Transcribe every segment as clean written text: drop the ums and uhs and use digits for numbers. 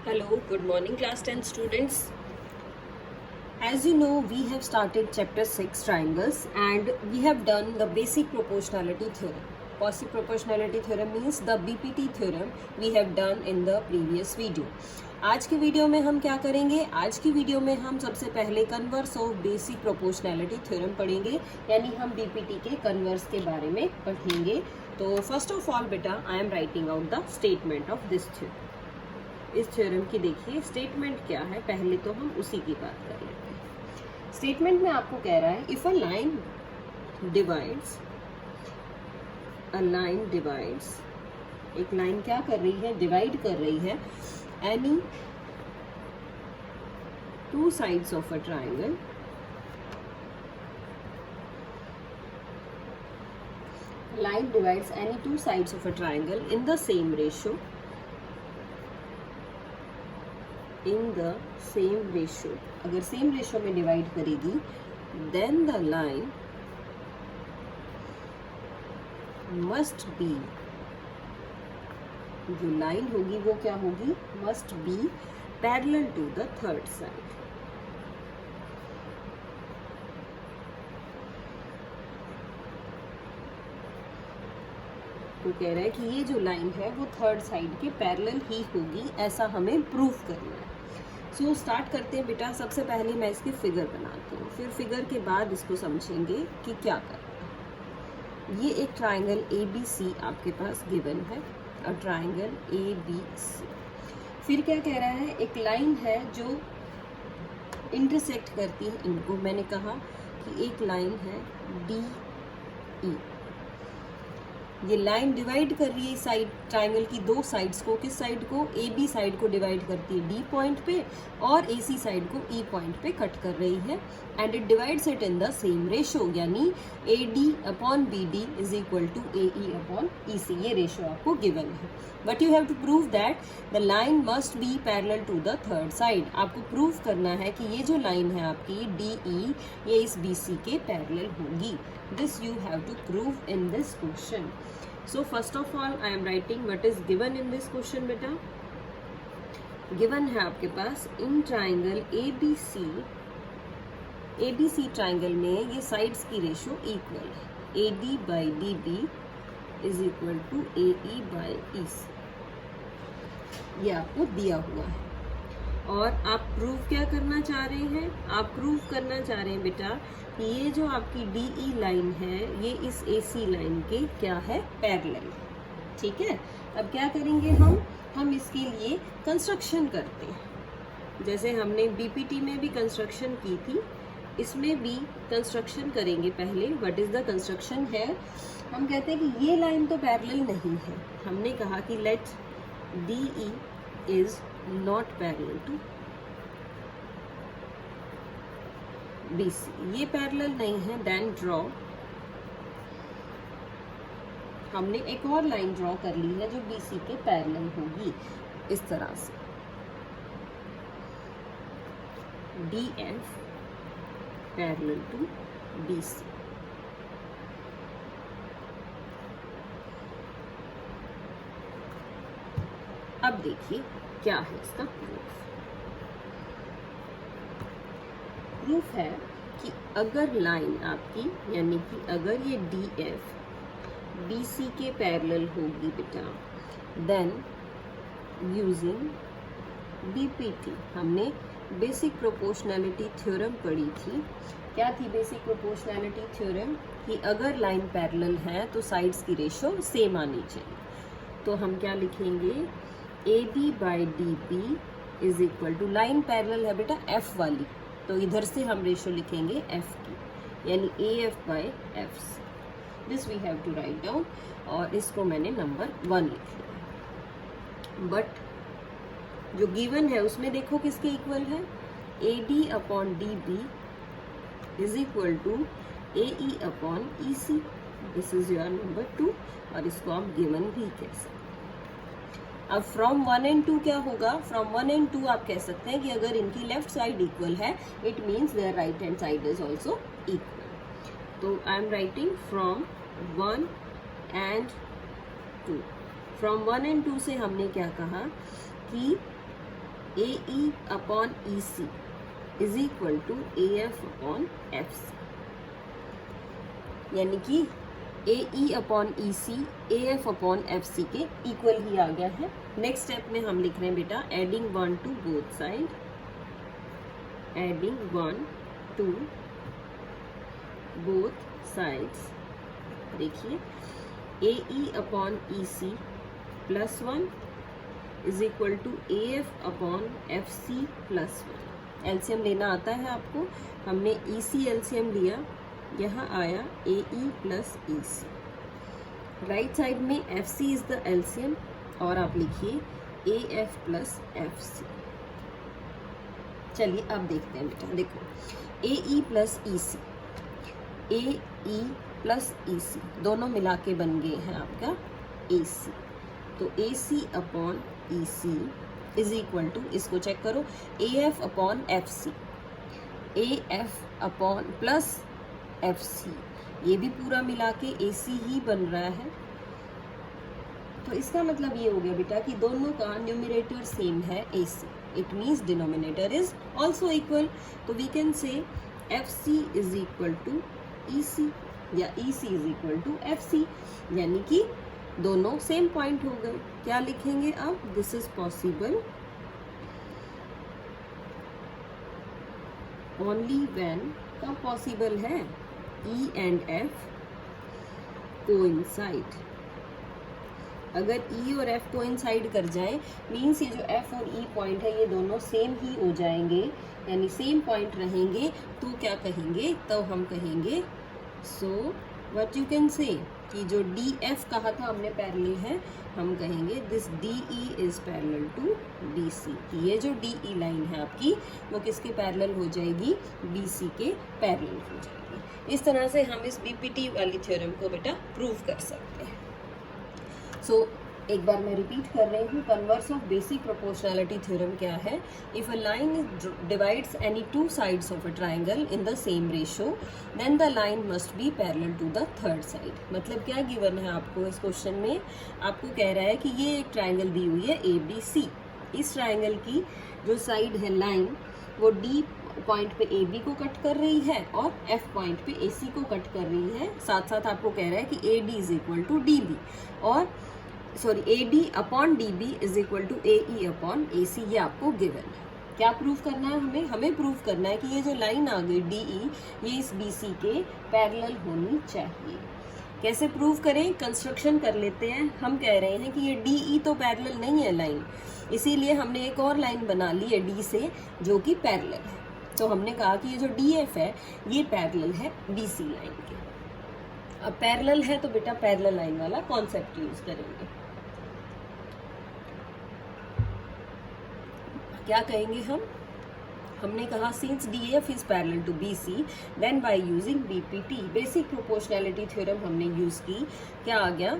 Hello, good morning class 10 students. As you know, we have started chapter 6 triangles and we have done the basic proportionality theorem. Basic proportionality theorem means the BPT theorem we have done in the previous video. आज की video में हम क्या करेंगे? आज की video में हम सबसे पहले converse of basic proportionality theorem पढ़ेंगे, यानी हम बीपीटी के कन्वर्स के बारे में पढ़ेंगे. तो फर्स्ट ऑफ ऑल बेटा, आई am writing out the statement of this theorem. इस थ्योरम की देखिए स्टेटमेंट क्या है, पहले तो हम उसी की बात कर लेते हैं. स्टेटमेंट में आपको कह रहा है इफ अ लाइन डिवाइड्स, एक लाइन क्या कर रही है, डिवाइड कर रही है any two sides of a triangle, line divides any two sides of a triangle in the same ratio, अगर सेम रेशियो में डिवाइड करेगी, then the line must be, जो लाइन होगी वो क्या होगी, must be parallel to the third side. तो कह रहा है कि ये जो लाइन है वो थर्ड साइड के पैरेलल ही होगी, ऐसा हमें प्रूव करना है. सो स्टार्ट करते हैं बेटा. सबसे पहले मैं इसकी फिगर बनाती हूँ, फिर फिगर के बाद इसको समझेंगे कि क्या करना है. ये एक ट्राइंगल ABC आपके पास गिवन है, और ट्राइंगल ABC. फिर क्या कह रहा है, एक लाइन है जो इंटरसेक्ट करती है इनको. मैंने कहा कि एक लाइन है DE, ये लाइन डिवाइड कर रही है साइड, ट्राइंगल की दो साइड्स को. किस साइड को, AB साइड को डिवाइड करती है D पॉइंट पे, और AC साइड को E पॉइंट पे कट कर रही है. And it divides it in the same ratio, यानी AD upon BD is equal to AE upon EC. ये रेशियो आपको गिवन है. But you have to prove that the line must be parallel to the third side. आपको prove करना है कि ये जो लाइन है आपकी DE, ये इस BC के पैरेलल होगी. This you have to prove in this question. So first of all I am writing what is given in this question बेटा. given है आपके पास इन ट्राइंगल ABC ट्राइंगल में ये साइड्स की रेशियो इक्वल है. AD by DB is equal to AE by EC. ये आपको दिया हुआ है. और आप प्रूव क्या करना चाह रहे हैं, आप प्रूव करना चाह रहे हैं बेटा कि ये जो आपकी DE लाइन है ये इस AC लाइन के क्या है, पैरेलल. ठीक है. अब क्या करेंगे हम इसके लिए कंस्ट्रक्शन करते हैं. जैसे हमने BPT में भी कंस्ट्रक्शन की थी, इसमें भी कंस्ट्रक्शन करेंगे. पहले व्हाट इज द कंस्ट्रक्शन है, हम कहते हैं कि ये लाइन तो पैरेलल नहीं है. हमने कहा कि let DE is not parallel to BC, ये पैरेलल नहीं है. देन ड्रॉ, हमने एक और लाइन ड्रॉ कर ली है जो BC के पैरेलल होगी इस तरह से. DF parallel to BC. अब देखिए क्या है इसका प्रूफ. प्रूफ है कि अगर लाइन आपकी, यानी कि अगर ये DF BC के पैरेलल होगी बेटा, देन यूजिंग BPT, हमने बेसिक प्रोपोर्शनैलिटी थ्योरम पढ़ी थी. क्या थी बेसिक प्रोपोर्शनैलिटी थ्योरम, कि अगर लाइन पैरेलल है तो साइड्स की रेशियो सेम आनी चाहिए. तो हम क्या लिखेंगे, AB by DB is equal to, line parallel है बेटा F वाली, तो इधर से हम रेशियो लिखेंगे F की, यानी AF by FC. This we have to write down, और इसको मैंने नंबर 1 लिख लिया. बट जो गिवन है उसमें देखो किसके इक्वल है, AD upon DB is equal to AE upon EC. This is your number 2, और इसको आप गिवन भी कह सकते हैं. अब फ्रॉम 1 and 2 क्या होगा, फ्रॉम 1 and 2 आप कह सकते हैं कि अगर इनकी लेफ्ट साइड इक्वल है, it means their right hand side is also equal. तो I am writing from 1 and 2. From 1 and 2 से हमने क्या कहा कि AE upon EC is equal to AF upon FC, यानी कि AE upon EC AF upon FC के equal ही आ गया है। नेक्स्ट स्टेप में हम लिख रहे हैं बेटा adding 1 to both side, adding 1 to both sides. देखिए AE upon EC plus 1 is equal to AF upon FC plus 1। LCM लेना आता है आपको, हमने EC एलसीएम लिया, यहाँ आया AE plus EC। Right side में FC इज द एलसीएम और आप लिखिए AF प्लस FC। चलिए अब देखते हैं बेटा, देखो AE plus EC, AE plus EC दोनों मिला के बन गए हैं आपका AC। तो AC upon EC is equal to, इसको चेक करो, AF upon FC, AF upon plus FC, ये भी पूरा मिला के AC ही बन रहा है। तो इसका मतलब ये हो गया बेटा कि दोनों का न्यूमरेटर सेम है AC, it means denominator is also equal. तो we can say FC is equal to EC या EC is equal to FC, यानी कि दोनों सेम पॉइंट हो गए। क्या लिखेंगे अब, this is possible only when, कब पॉसिबल है, E एंड F कोइंसाइड। अगर E और F कोइंसाइड कर जाएं, मीन्स ये जो F और E पॉइंट है ये दोनों सेम ही हो जाएंगे, यानी सेम पॉइंट रहेंगे। तो क्या कहेंगे, तो हम कहेंगे सो व्हाट यू कैन से कि जो DF कहा था हमने पैरेलल है, हम कहेंगे this DE is parallel to BC। ये जो DE लाइन है आपकी वो किसके पैरेलल हो जाएगी, BC के पैरेलल हो जाएगी। इस तरह से हम इस BPT वाली थ्योरम को बेटा प्रूव कर सकते हैं। सो एक बार मैं रिपीट कर रही हूँ, converse of basic proportionality theorem क्या है, if a line divides any two sides of a triangle in the same ratio then the line must be parallel to the third side. मतलब क्या गिवन है आपको इस क्वेश्चन में, आपको कह रहा है कि ये एक ट्राइंगल दी हुई है ABC, इस ट्राइंगल की जो साइड है लाइन वो D पॉइंट पे AB को कट कर रही है और F पॉइंट पे AC को कट कर रही है। साथ साथ आपको कह रहा है कि AD is equal to DB और sorry AD upon DB is equal to AE upon AC, ये आपको गिवन है। क्या प्रूफ करना है हमें प्रूफ करना है कि ये जो लाइन आ गई DE ये इस BC के पैरेलल होनी चाहिए। कैसे प्रूफ करें, कंस्ट्रक्शन कर लेते हैं। हम कह रहे हैं कि ये DE तो पैरेलल नहीं है लाइन, इसीलिए हमने एक और लाइन बना ली है D से जो कि पैरेलल है। तो हमने कहा कि ये जो DF है ये पैरेलल है BC लाइन के। अब पैरेलल है तो बेटा पैरेलल लाइन वाला कॉन्सेप्ट यूज करेंगे। क्या कहेंगे हमने कहा since DF is parallel to BC then by using BPT basic proportionality theorem हमने यूज की। क्या आ गया,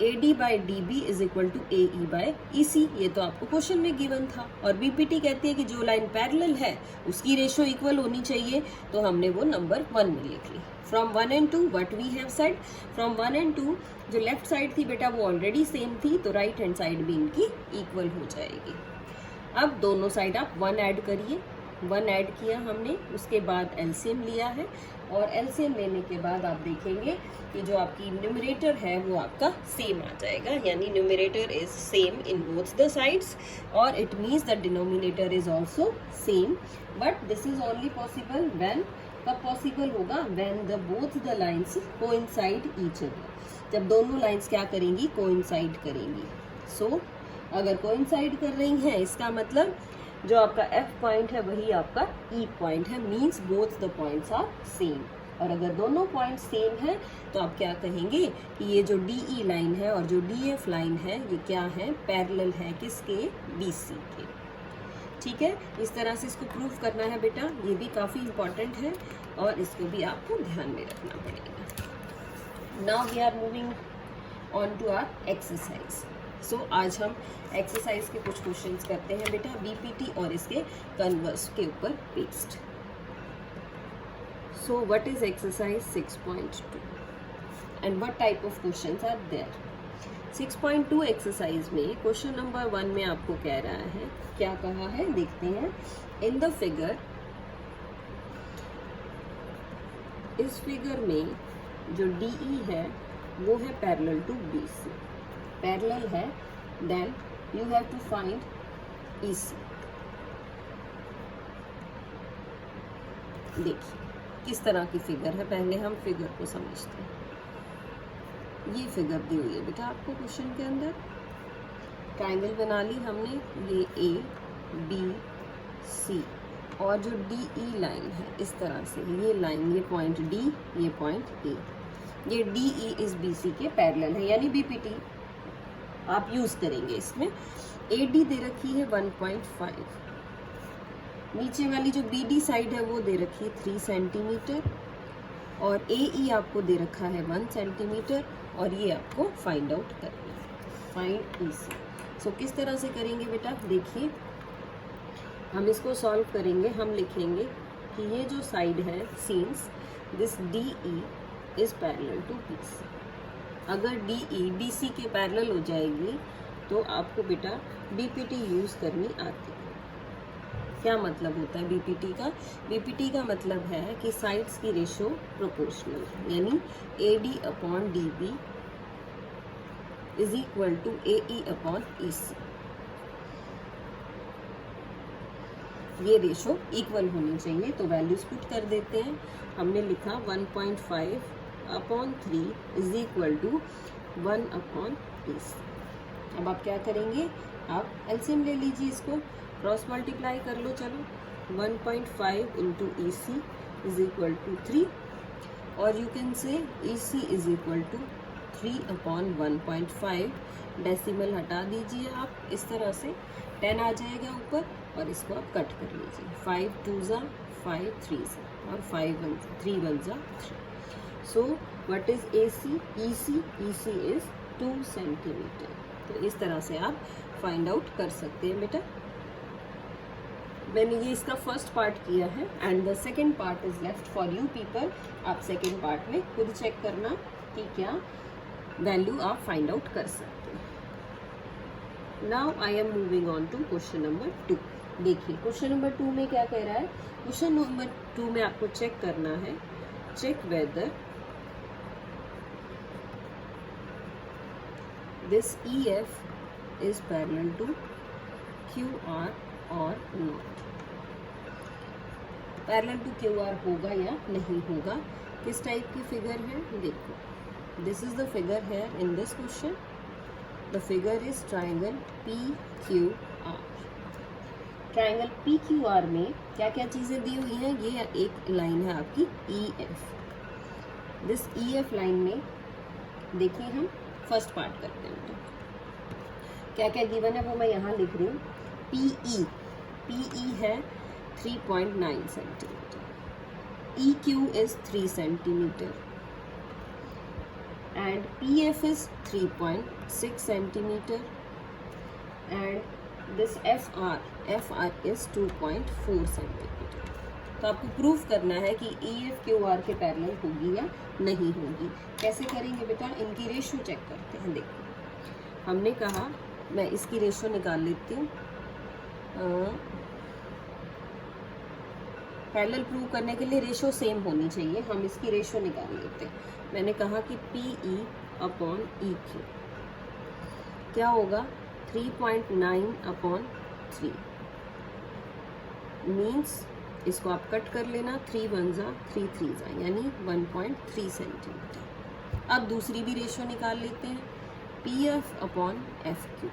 AD by DB is equal to AE by EC, ये तो आपको क्वेश्चन में गिवन था। और BPT कहती है कि जो लाइन पैरेलल है उसकी रेशियो इक्वल होनी चाहिए, तो हमने वो नंबर 1 में लिख ली। From 1 and 2 what we have said, from 1 and 2 जो लेफ्ट साइड थी बेटा वो ऑलरेडी सेम थी, तो राइट हैंड साइड भी इनकी इक्वल हो जाएगी। अब दोनों साइड आप 1 ऐड करिए, 1 ऐड किया हमने, उसके बाद एलसीएम लिया है और एलसीएम लेने के बाद आप देखेंगे कि जो आपकी न्यूमरेटर है वो आपका सेम आ जाएगा, यानी numerator is same in both the sides और it means the denominator is also same. But this is only possible when, कब पॉसिबल होगा, when the both the lines coincide each other, जब दोनों लाइन्स क्या करेंगी, कोइंसाइड करेंगी। सो अगर coincide कर रही हैं इसका मतलब जो आपका F पॉइंट है वही आपका E पॉइंट है, means both the points are same. और अगर दोनों पॉइंट सेम है तो आप क्या कहेंगे कि ये जो DE लाइन है और जो DF लाइन है ये क्या है, पैरेलल है किसके, BC के। ठीक है, इस तरह से इसको प्रूव करना है बेटा, ये भी काफ़ी इम्पॉर्टेंट है और इसको भी आपको ध्यान में रखना पड़ेगा। Now we are moving on to our exercise. So आज हम एक्सरसाइज के कुछ क्वेश्चंस करते हैं बेटा, BPT और इसके कन्वर्स के ऊपर based. So what is exercise 6.2 and what type of questions are there. 6.2 exercise में क्वेश्चन नंबर 1 में आपको कह रहा है, क्या कहा है देखते हैं। इन द फिगर, इस फिगर में जो DE है वो है पैरेलल टू BC, पैरेलल है, then you have to find EC। देखिए किस तरह की फिगर है, पहले हम फिगर को समझते हैं। ये फिगर दी हुई है बेटा आपको क्वेश्चन के अंदर, ट्रायंगल बना ली हमने, ये ABC और जो DE लाइन है इस तरह से, ये लाइन, ये पॉइंट D, ये पॉइंट A, ये DE इस BC के पैरेलल है, यानी BPT आप यूज करेंगे इसमें। AD दे रखी है 1.5, नीचे वाली जो BD साइड है वो दे रखी है 3 सेंटीमीटर, और AE आपको दे रखा है 1 सेंटीमीटर, और ये आपको फाइंड आउट करना है, फाइंड EC। सो किस तरह से करेंगे बेटा, देखिए हम इसको सॉल्व करेंगे। हम लिखेंगे कि ये जो साइड है, since this DE is parallel to BC, अगर DE BC के पैरेलल हो जाएगी तो आपको बेटा BPT यूज करनी आती है। क्या मतलब होता है BPT का? BPT का मतलब है कि साइड्स की रेशो प्रोपोर्शनल है, यानी AD upon DB is equal to AE upon EC। ये रेशो इक्वल होनी चाहिए, तो वैल्यूज पुट कर देते हैं। हमने लिखा 1.5 upon 3 is equal to 1 upon EC। अब आप क्या करेंगे, आप एलसीएम ले लीजिए, इसको क्रॉस मल्टीप्लाई कर लो। चलो 1.5 into EC is equal to 3, और you can say EC is equal to 3 upon 1.5, decimal हटा दीजिए आप, इस तरह से 10 आ जाएगा ऊपर, और इसको आप कट कर लीजिए। 5 2 ज़ा 5 3 ज़ा, और 5 1 3 1 ज़ा 3। सो what is AC? EC is 2 centimetre. तो इस तरह से आप फाइंड आउट कर सकते हैं बेटा। मैंने ये इसका फर्स्ट पार्ट किया है, and the second part is left for you people. आप सेकेंड पार्ट में खुद चेक करना कि क्या वैल्यू आप फाइंड आउट कर सकते हैं। Now I am moving on to question number 2। देखिए क्वेश्चन नंबर 2 में क्या कह रहा है। क्वेश्चन नंबर 2 में आपको चेक करना है, check whether this EF is parallel to QR और नॉट। पैरेलल टू QR होगा या नहीं होगा। किस टाइप की फिगर है, देखो दिस इज द फिगर है इन this question. The figure is triangle PQR। Triangle PQR में क्या क्या चीज़ें दी हुई हैं, ये एक लाइन है आपकी EF। दिस EF लाइन में देखिए हम फर्स्ट पार्ट करते हैं, क्या क्या गिवन है वो मैं यहाँ लिख रही हूँ। PE है 3.9 centimetre, EQ is 3 centimeter, and PF is 3.6 centimeter, and this FR is 2.4 centimeter। तो आपको प्रूफ करना है कि EF QR के पैरेलल होगी या नहीं होगी। कैसे करेंगे बेटा, इनकी रेशो चेक करते हैं। देखो हमने कहा, मैं इसकी रेशो निकाल लेती हूँ। पैरेलल प्रूव करने के लिए रेशो सेम होनी चाहिए, हम इसकी रेशो निकाल लेते हैं। मैंने कहा कि PE अपॉन EQ क्या होगा, 3.9 अपॉन 3, मीन्स इसको आप कट कर लेना, 3 1 ज़ा 3 3 ज़ा, यानी 1.3 सेंटीमीटर। अब दूसरी भी रेशो निकाल लेते हैं, PF अपॉन FQ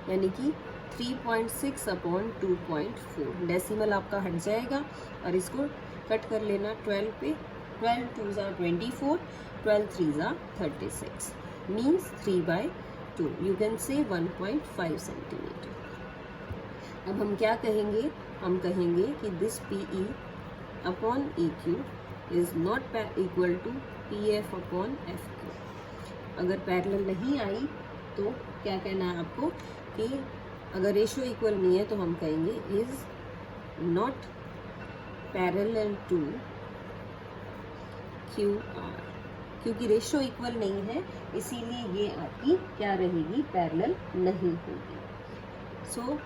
यानी कि 3.6 अपॉन 2.4, डेसिमल आपका हट जाएगा, और इसको कट कर लेना 12 पे, 12 2 ज़ा 24, 12 3 ज़ा 36, मीन्स 3/2, यू कैन से 1.5 सेंटीमीटर। अब हम क्या कहेंगे, हम कहेंगे कि this PE upon EQ is not equal to PF upon FQ। अगर पैरेलल नहीं आई तो क्या कहना है आपको कि अगर रेशो इक्वल नहीं है तो हम कहेंगे is not parallel to QR। क्योंकि रेशो इक्वल नहीं है इसीलिए ये आपकी क्या रहेगी, पैरेलल नहीं होगी। So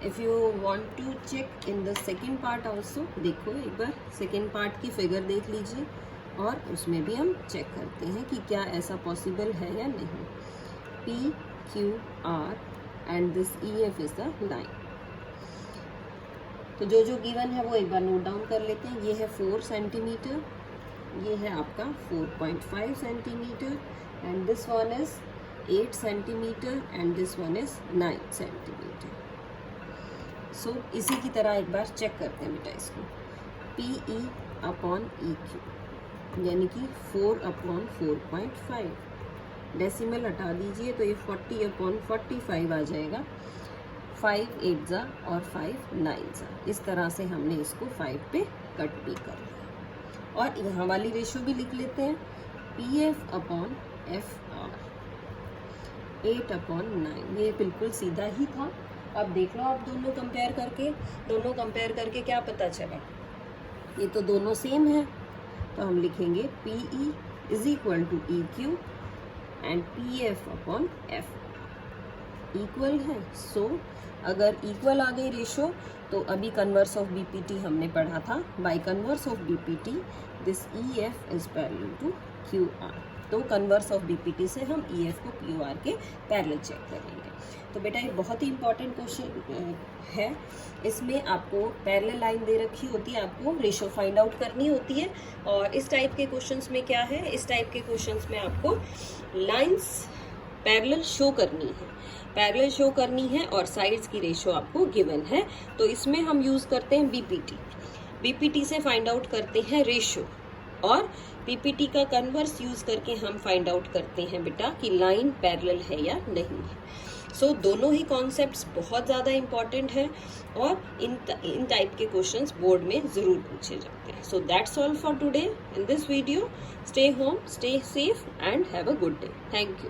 if you want to check in the second part also, देखो एक बार सेकेंड पार्ट की फिगर देख लीजिए और उसमें भी हम चेक करते हैं कि क्या ऐसा पॉसिबल है या नहीं। P Q R and this E F is the line. तो जो जो गिवन है वो एक बार नोट डाउन कर लेते हैं। ये है 4 सेंटीमीटर, ये है आपका 4.5 centimetre and this one is 8 centimetre and this one is 9 centimetre. So इसी की तरह एक बार चेक करते हैं बेटा इसको। P E upon E Q यानी कि 4/4.5, डेसिमल हटा दीजिए तो ये 40/45 आ जाएगा। 5 8 जा और 5 9 जा, इस तरह से हमने इसको 5 पे कट भी कर लिया। और यहाँ वाली रेशो भी लिख लेते हैं, P F upon F R 8/9। ये बिल्कुल सीधा ही था। अब देख लो आप दोनों कंपेयर करके क्या पता चला, ये तो दोनों सेम है। तो हम लिखेंगे P E is equal to E Q and P F upon F equal है। सो अगर इक्वल आ गई रेशो तो अभी कन्वर्स ऑफ बीपीटी हमने पढ़ा था, by converse of BPT this E F is parallel to Q R. तो कन्वर्स ऑफ बीपीटी से हम ई एफ को क्यू आर के पैरेलल चेक करेंगे। तो बेटा ये बहुत ही इंपॉर्टेंट क्वेश्चन है। इसमें आपको पैरेलल लाइन दे रखी होती है, आपको रेशो फाइंड आउट करनी होती है। और इस टाइप के क्वेश्चंस में क्या है, इस टाइप के क्वेश्चंस में आपको लाइंस पैरेलल शो करनी है और साइड्स की रेशो आपको गिवन है। तो इसमें हम यूज़ करते हैं बीपीटी से फाइंड आउट करते हैं रेशो, और बीपीटी का कन्वर्स यूज़ करके हम फाइंड आउट करते हैं बेटा कि लाइन पैरेलल है या नहीं है। सो दोनों ही कॉन्सेप्ट्स बहुत ज़्यादा इम्पॉर्टेंट है और इन टाइप के क्वेश्चंस बोर्ड में ज़रूर पूछे जाते हैं। So that's all for today in this video. Stay home, stay safe and have a good day. Thank you.